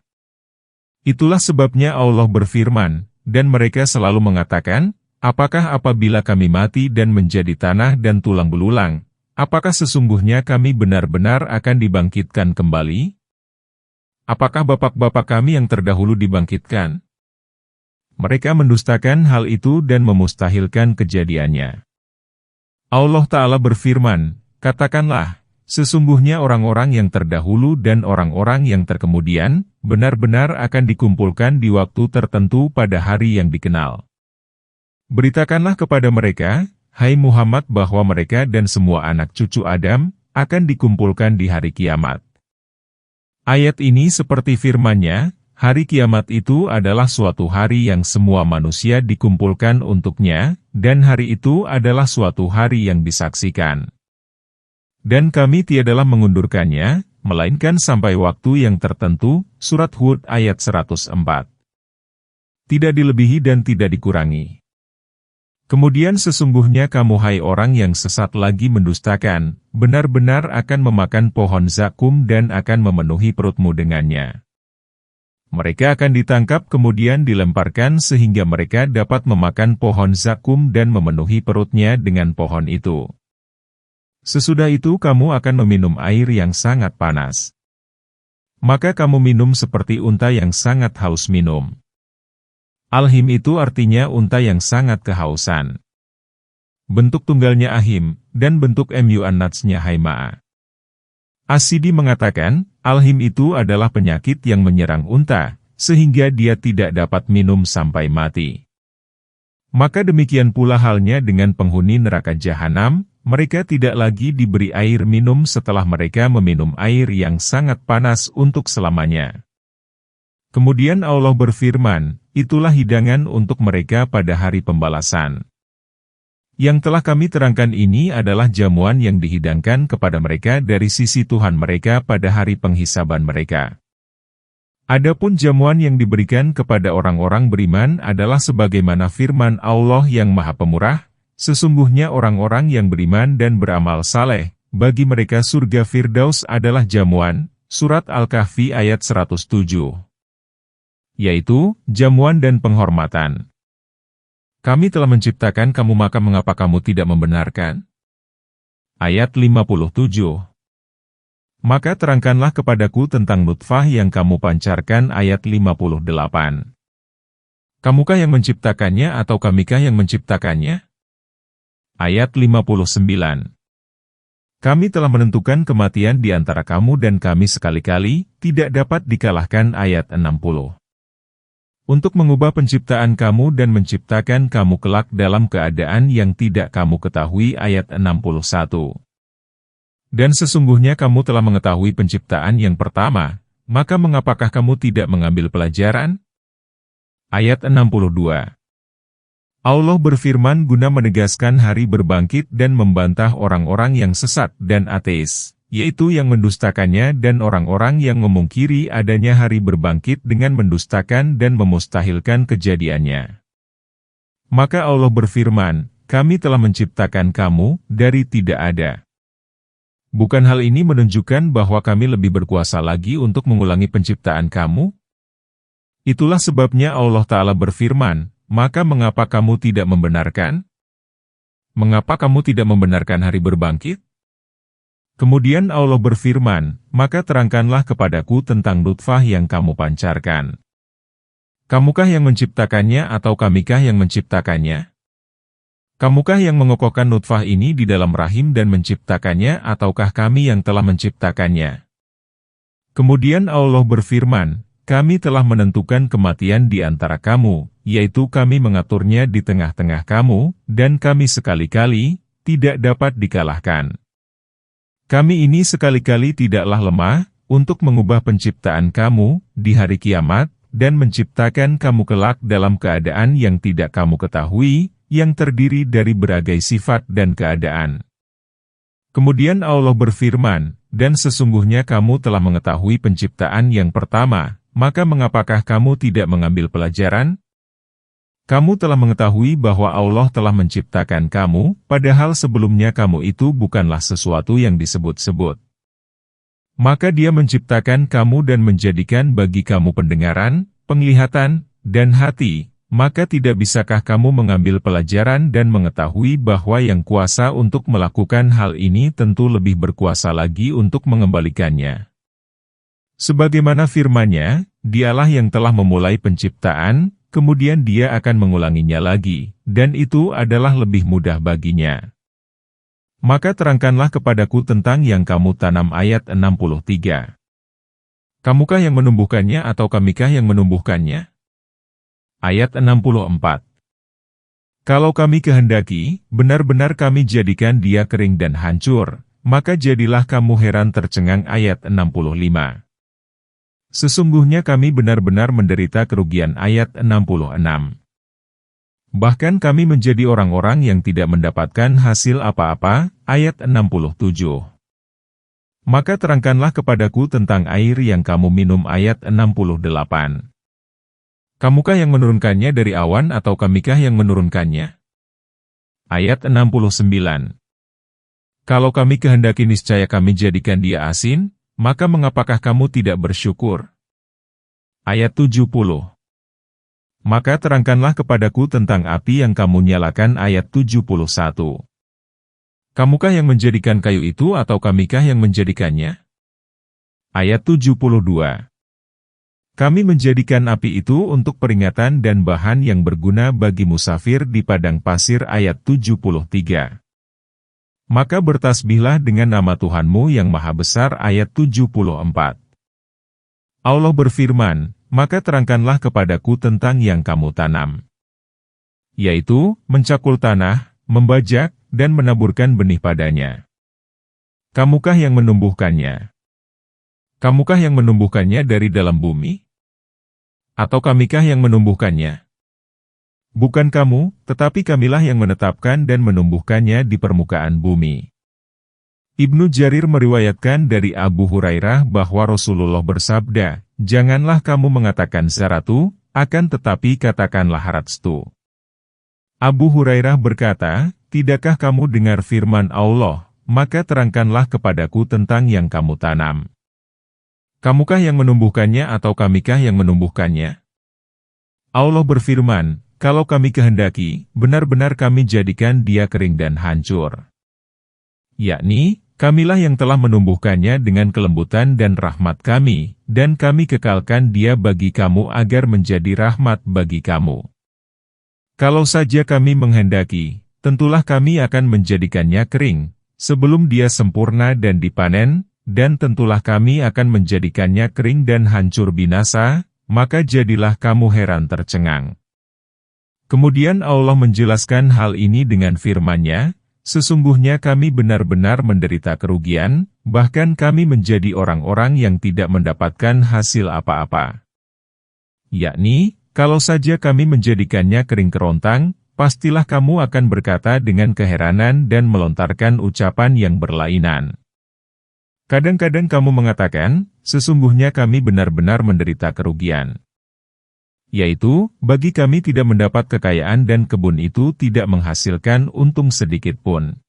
Itulah sebabnya Allah berfirman, dan mereka selalu mengatakan, apakah apabila kami mati dan menjadi tanah dan tulang belulang, apakah sesungguhnya kami benar-benar akan dibangkitkan kembali? Apakah bapak-bapak kami yang terdahulu dibangkitkan? Mereka mendustakan hal itu dan memustahilkan kejadiannya. Allah Ta'ala berfirman, katakanlah, sesungguhnya orang-orang yang terdahulu dan orang-orang yang terkemudian, benar-benar akan dikumpulkan di waktu tertentu pada hari yang dikenal. Beritakanlah kepada mereka, hai Muhammad, bahwa mereka dan semua anak cucu Adam, akan dikumpulkan di hari kiamat. Ayat ini seperti firman-Nya, hari kiamat itu adalah suatu hari yang semua manusia dikumpulkan untuknya, dan hari itu adalah suatu hari yang disaksikan. Dan kami tiadalah mengundurkannya, melainkan sampai waktu yang tertentu, Surat Hud ayat 104. Tidak dilebihi dan tidak dikurangi. Kemudian sesungguhnya kamu hai orang yang sesat lagi mendustakan, benar-benar akan memakan pohon zakum dan akan memenuhi perutmu dengannya. Mereka akan ditangkap kemudian dilemparkan sehingga mereka dapat memakan pohon zakum dan memenuhi perutnya dengan pohon itu. Sesudah itu kamu akan meminum air yang sangat panas. Maka kamu minum seperti unta yang sangat haus minum. Al-Him itu artinya unta yang sangat kehausan. Bentuk tunggalnya Ahim, dan bentuk muannats-nya Haima'a. As-Sidi mengatakan, Al-Him itu adalah penyakit yang menyerang unta, sehingga dia tidak dapat minum sampai mati. Maka demikian pula halnya dengan penghuni neraka Jahanam, mereka tidak lagi diberi air minum setelah mereka meminum air yang sangat panas untuk selamanya. Kemudian Allah berfirman, itulah hidangan untuk mereka pada hari pembalasan. Yang telah kami terangkan ini adalah jamuan yang dihidangkan kepada mereka dari sisi Tuhan mereka pada hari penghisaban mereka. Adapun jamuan yang diberikan kepada orang-orang beriman adalah sebagaimana firman Allah yang Maha Pemurah, sesungguhnya orang-orang yang beriman dan beramal saleh, bagi mereka surga Firdaus adalah jamuan, Surat Al-Kahfi ayat 107. Yaitu, jamuan dan penghormatan. Kami telah menciptakan kamu maka mengapa kamu tidak membenarkan? Ayat 57. Maka terangkanlah kepadaku tentang nutfah yang kamu pancarkan ayat 58. Kamukah yang menciptakannya atau kamikah yang menciptakannya? Ayat 59. Kami telah menentukan kematian di antara kamu dan kami sekali-kali tidak dapat dikalahkan ayat 60. Untuk mengubah penciptaan kamu dan menciptakan kamu kelak dalam keadaan yang tidak kamu ketahui ayat 61. Dan sesungguhnya kamu telah mengetahui penciptaan yang pertama, maka mengapakah kamu tidak mengambil pelajaran? Ayat 62. Allah berfirman guna menegaskan hari berbangkit dan membantah orang-orang yang sesat dan ateis, yaitu yang mendustakannya dan orang-orang yang memungkiri adanya hari berbangkit dengan mendustakan dan memustahilkan kejadiannya. Maka Allah berfirman, kami telah menciptakan kamu dari tidak ada. Bukan hal ini menunjukkan bahwa kami lebih berkuasa lagi untuk mengulangi penciptaan kamu? Itulah sebabnya Allah Ta'ala berfirman, maka mengapa kamu tidak membenarkan? Mengapa kamu tidak membenarkan hari berbangkit? Kemudian Allah berfirman, maka terangkanlah kepadaku tentang nutfah yang kamu pancarkan. Kamukah yang menciptakannya atau kamikah yang menciptakannya? Kamukah yang mengokohkan nutfah ini di dalam rahim dan menciptakannya ataukah kami yang telah menciptakannya? Kemudian Allah berfirman, kami telah menentukan kematian di antara kamu, yaitu kami mengaturnya di tengah-tengah kamu, dan kami sekali-kali tidak dapat dikalahkan. Kami ini sekali-kali tidaklah lemah untuk mengubah penciptaan kamu di hari kiamat dan menciptakan kamu kelak dalam keadaan yang tidak kamu ketahui, yang terdiri dari berbagai sifat dan keadaan. Kemudian Allah berfirman, dan sesungguhnya kamu telah mengetahui penciptaan yang pertama, maka mengapakah kamu tidak mengambil pelajaran? Kamu telah mengetahui bahwa Allah telah menciptakan kamu, padahal sebelumnya kamu itu bukanlah sesuatu yang disebut-sebut. Maka Dia menciptakan kamu dan menjadikan bagi kamu pendengaran, penglihatan, dan hati. Maka tidak bisakah kamu mengambil pelajaran dan mengetahui bahwa yang kuasa untuk melakukan hal ini tentu lebih berkuasa lagi untuk mengembalikannya. Sebagaimana firman-Nya, Dialah yang telah memulai penciptaan, kemudian Dia akan mengulanginya lagi, dan itu adalah lebih mudah baginya. Maka terangkanlah kepadaku tentang yang kamu tanam. Ayat 63. Kamukah yang menumbuhkannya atau kamikah yang menumbuhkannya? Ayat 64. Kalau kami kehendaki, benar-benar kami jadikan dia kering dan hancur, maka jadilah kamu heran tercengang. Ayat 65. Sesungguhnya kami benar-benar menderita kerugian. Ayat 66. Bahkan kami menjadi orang-orang yang tidak mendapatkan hasil apa-apa. Ayat 67. Maka terangkanlah kepadaku tentang air yang kamu minum. Ayat 68. Kamukah yang menurunkannya dari awan atau kamikah yang menurunkannya? Ayat 69. Kalau kami kehendaki niscaya kami jadikan dia asin, maka mengapakah kamu tidak bersyukur? Ayat 70. Maka terangkanlah kepadaku tentang api yang kamu nyalakan. Ayat 71. Kamukah yang menjadikan kayu itu atau kamikah yang menjadikannya? Ayat 72. Kami menjadikan api itu untuk peringatan dan bahan yang berguna bagi musafir di padang pasir. Ayat 73. Maka bertasbihlah dengan nama Tuhanmu yang Maha Besar. Ayat 74. Allah berfirman, maka terangkanlah kepadaku tentang yang kamu tanam, yaitu mencakul tanah, membajak, dan menaburkan benih padanya. Kamukah yang menumbuhkannya? Kamukah yang menumbuhkannya dari dalam bumi? Atau kamikah yang menumbuhkannya? Bukan kamu, tetapi kamilah yang menetapkan dan menumbuhkannya di permukaan bumi. Ibnu Jarir meriwayatkan dari Abu Hurairah bahwa Rasulullah bersabda, janganlah kamu mengatakan zaratu, akan tetapi katakanlah haratstu. Abu Hurairah berkata, tidakkah kamu dengar firman Allah, maka terangkanlah kepadaku tentang yang kamu tanam. Kamukah yang menumbuhkannya atau kamikah yang menumbuhkannya? Allah berfirman, kalau kami kehendaki, benar-benar kami jadikan dia kering dan hancur. Yakni, kamilah yang telah menumbuhkannya dengan kelembutan dan rahmat kami, dan kami kekalkan dia bagi kamu agar menjadi rahmat bagi kamu. Kalau saja kami menghendaki, tentulah kami akan menjadikannya kering, sebelum dia sempurna dan dipanen, dan tentulah kami akan menjadikannya kering dan hancur binasa, maka jadilah kamu heran tercengang. Kemudian Allah menjelaskan hal ini dengan firman-Nya, sesungguhnya kami benar-benar menderita kerugian, bahkan kami menjadi orang-orang yang tidak mendapatkan hasil apa-apa. Yakni, kalau saja kami menjadikannya kering kerontang, pastilah kamu akan berkata dengan keheranan dan melontarkan ucapan yang berlainan. Kadang-kadang kamu mengatakan, sesungguhnya kami benar-benar menderita kerugian. Yaitu, bagi kami tidak mendapat kekayaan dan kebun itu tidak menghasilkan untung sedikit pun.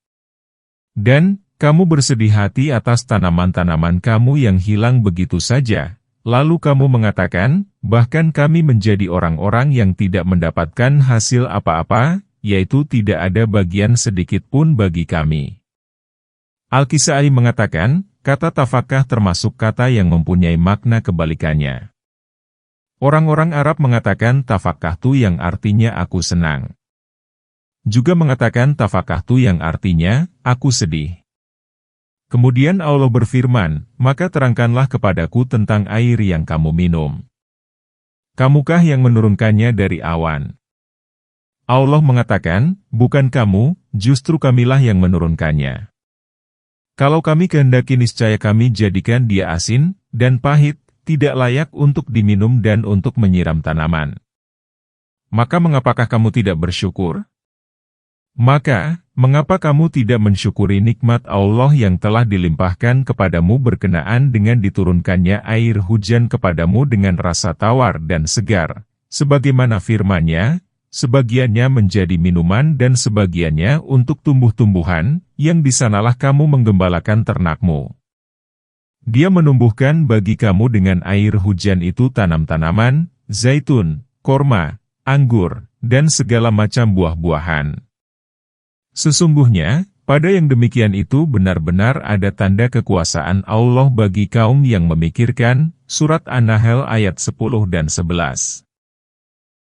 Dan, kamu bersedih hati atas tanaman-tanaman kamu yang hilang begitu saja. Lalu kamu mengatakan, bahkan kami menjadi orang-orang yang tidak mendapatkan hasil apa-apa, yaitu tidak ada bagian sedikit pun bagi kami. Al-Kisai mengatakan, kata tafakkah termasuk kata yang mempunyai makna kebalikannya. Orang-orang Arab mengatakan tafakkahtu yang artinya aku senang. Juga mengatakan tafakkahtu yang artinya aku sedih. Kemudian Allah berfirman, maka terangkanlah kepadaku tentang air yang kamu minum. Kamukah yang menurunkannya dari awan? Allah mengatakan, bukan kamu, justru kamilah yang menurunkannya. Kalau kami kehendaki niscaya kami jadikan dia asin, dan pahit, tidak layak untuk diminum dan untuk menyiram tanaman. Maka mengapakah kamu tidak bersyukur? Maka, mengapa kamu tidak mensyukuri nikmat Allah yang telah dilimpahkan kepadamu berkenaan dengan diturunkannya air hujan kepadamu dengan rasa tawar dan segar, sebagaimana firman-Nya, sebagiannya menjadi minuman dan sebagiannya untuk tumbuh-tumbuhan, yang di sanalah kamu menggembalakan ternakmu. Dia menumbuhkan bagi kamu dengan air hujan itu tanam-tanaman, zaitun, korma, anggur, dan segala macam buah-buahan. Sesungguhnya, pada yang demikian itu benar-benar ada tanda kekuasaan Allah bagi kaum yang memikirkan. Surat An-Nahl ayat 10 dan 11.